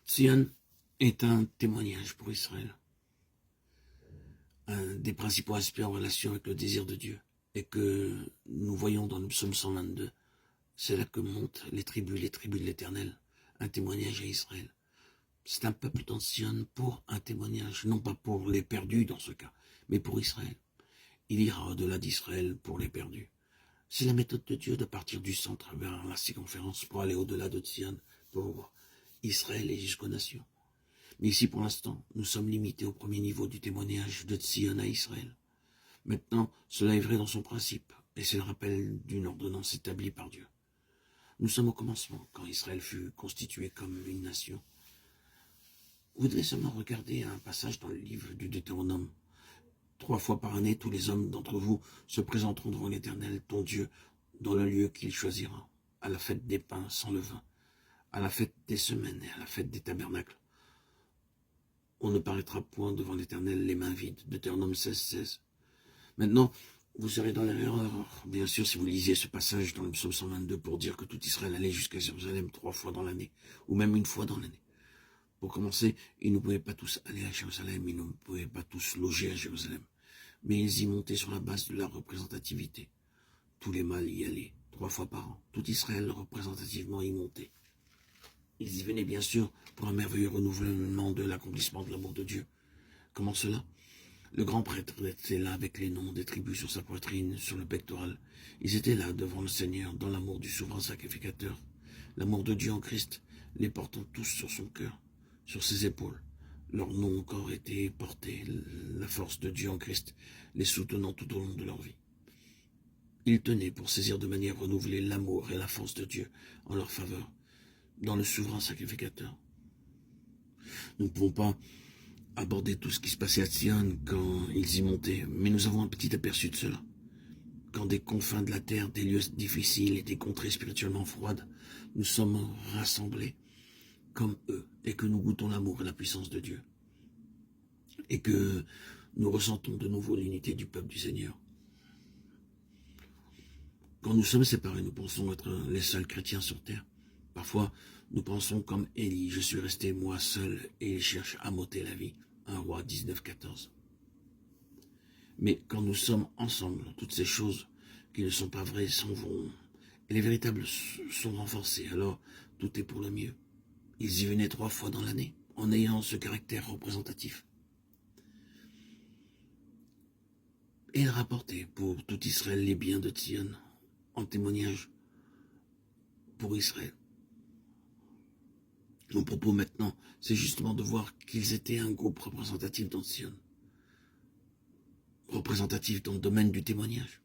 Sion est un témoignage pour Israël, un des principaux aspects en relation avec le désir de Dieu, et que nous voyons dans le psaume 122. C'est là que montent les tribus de l'Éternel, un témoignage à Israël. C'est un peuple dans Sion pour un témoignage, non pas pour les perdus dans ce cas, mais pour Israël. Il ira au-delà d'Israël pour les perdus. C'est la méthode de Dieu de partir du centre vers la circonférence pour aller au-delà de Sion, pour Israël et jusqu'aux nations. Mais ici, pour l'instant, nous sommes limités au premier niveau du témoignage de Sion à Israël. Maintenant, cela est vrai dans son principe, et c'est le rappel d'une ordonnance établie par Dieu. Nous sommes au commencement, quand Israël fut constitué comme une nation. Vous devez seulement regarder un passage dans le livre du Deutéronome. 3 fois par année, tous les hommes d'entre vous se présenteront devant l'Éternel, ton Dieu, dans le lieu qu'il choisira, à la fête des pains sans levain, à la fête des semaines et à la fête des tabernacles. On ne paraîtra point devant l'Éternel les mains vides. Deutéronome 16. Maintenant, vous serez dans l'erreur, bien sûr, si vous lisiez ce passage dans le psaume 122 pour dire que tout Israël allait jusqu'à Jérusalem 3 fois dans l'année, ou même 1 fois dans l'année. Pour commencer, ils ne pouvaient pas tous aller à Jérusalem, ils ne pouvaient pas tous loger à Jérusalem, mais ils y montaient sur la base de la représentativité. Tous les mâles y allaient, 3 fois par an. Tout Israël représentativement y montait. Ils y venaient bien sûr pour un merveilleux renouvellement de l'accomplissement de l'amour de Dieu. Comment cela? Le grand prêtre était là avec les noms des tribus sur sa poitrine, sur le pectoral. Ils étaient là devant le Seigneur, dans l'amour du souverain sacrificateur. L'amour de Dieu en Christ, les portant tous sur son cœur, sur ses épaules. Leurs noms encore étaient portés, la force de Dieu en Christ, les soutenant tout au long de leur vie. Ils tenaient pour saisir de manière renouvelée l'amour et la force de Dieu en leur faveur, dans le souverain sacrificateur. Nous ne pouvons pas aborder tout ce qui se passait à Sion quand ils y montaient, mais nous avons un petit aperçu de cela. Quand des confins de la terre, des lieux difficiles et des contrées spirituellement froides, nous sommes rassemblés comme eux, et que nous goûtons l'amour et la puissance de Dieu, et que nous ressentons de nouveau l'unité du peuple du Seigneur. Quand nous sommes séparés, nous pensons être les seuls chrétiens sur terre. Parfois, nous pensons comme Élie, je suis resté moi seul, et il cherche à m'ôter la vie. 1 Roi 19,14. Mais quand nous sommes ensemble, toutes ces choses qui ne sont pas vraies s'en vont, et les véritables sont renforcées, alors tout est pour le mieux. Ils y venaient 3 fois dans l'année, en ayant ce caractère représentatif. Et ils rapportaient pour tout Israël les biens de Sion, en témoignage pour Israël. Mon propos maintenant, c'est justement de voir qu'ils étaient un groupe représentatif dans Sion. Représentatif dans le domaine du témoignage.